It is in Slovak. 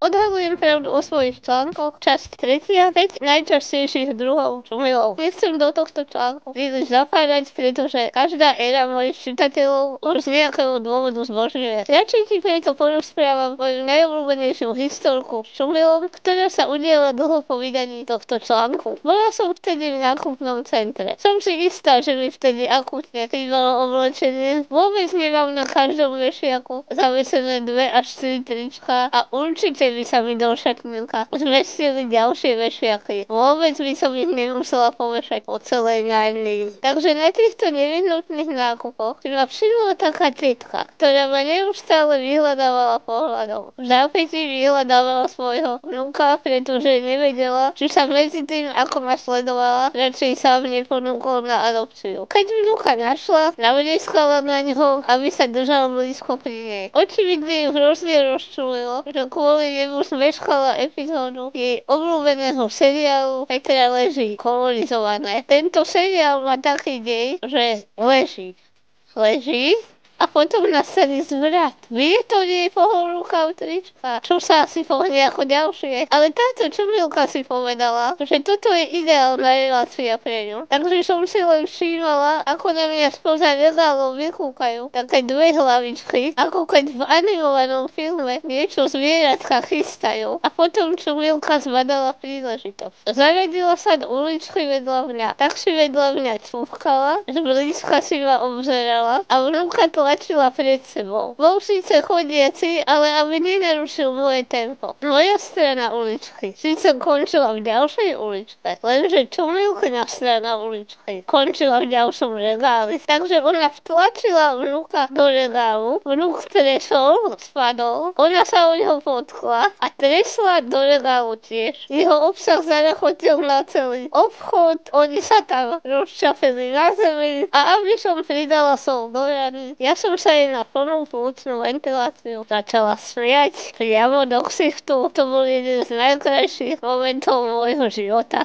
Odhalujem pravdu o svojich článkoch, časť 35 najčastejších druhov čumilov. Nechcem do tohto článku príliš zapádať, pretože každá éra mojich čitateľov už z nejakého dôvodu zbožňuje. Radšej ti preto porozprávam moju najobľúbenejšiu historku čumilom, ktorá sa udiala dlho po vydaní tohto článku. Bola som vtedy v nákupnom centre. Som si istá, že mi vtedy akutne chýbalo oblečenie. Vôbec nemám na každom vešiaku zavesené 2 až 3 trička a určite by sa mi do šatníka zmestili ďalšie vešiaky. Vôbec by som ich nemusela povešať po celej nájomnej. Takže na týchto nevyhnutných nákupoch si ma všimla taká tetka, ktorá ma neustále vyhľadávala pohľadom. V zápätí vyhľadávala svojho vnúka, pretože nevedela, či sa medzi tým, ako ma sledovala, radšej sám neponúkol na adopciu. Keď vnúka našla, navneskala na ňo, aby sa držal blízko pri nej. Očividne ju hrozne rozčulilo, že kvôli nemu zmeškala epizódu jej obľúbeného seriálu Petra leží kolonizované. Tento seriál má taký dej, že leží a potom nastane zvrat. Vie to nie pohol ruka trička, čo sa asi pohne ako ďalšie. Ale táto čumilka si povedala, že toto je ideálna relácia pre ňu. Takže som si len všímala, ako na mňa spoza regálov vykúkajú také 2 hlavičky, ako keď v animovanom filme niečo zvieratka chystajú. A potom čumilka zbadala príležitosť. Zaradila sa do uličky vedľa mňa. Tak si vedľa mňa cúvkala, že blízka si ma obzerala a vnúka tlačila pred sebou. Bol síce chodiaci, ale aby nenarušil moje tempo. Moja strana uličky síce končila v ďalšej uličke, lenže čumilkina strana uličky končila v ďalšom regáli. Takže ona vtlačila vnúka do regálu, vnúk tresol, spadol, ona sa o neho potkla a tresla do regálu tiež. Jeho obsah zarachotil na celý obchod, oni sa tam rozčafili na zemi a aby som pridala sol do rany, ja som sa jej na plnú plúcnú ventiláciu začala smiať priamo do ksichtu. To bol jeden z najkrajších momentov môjho života.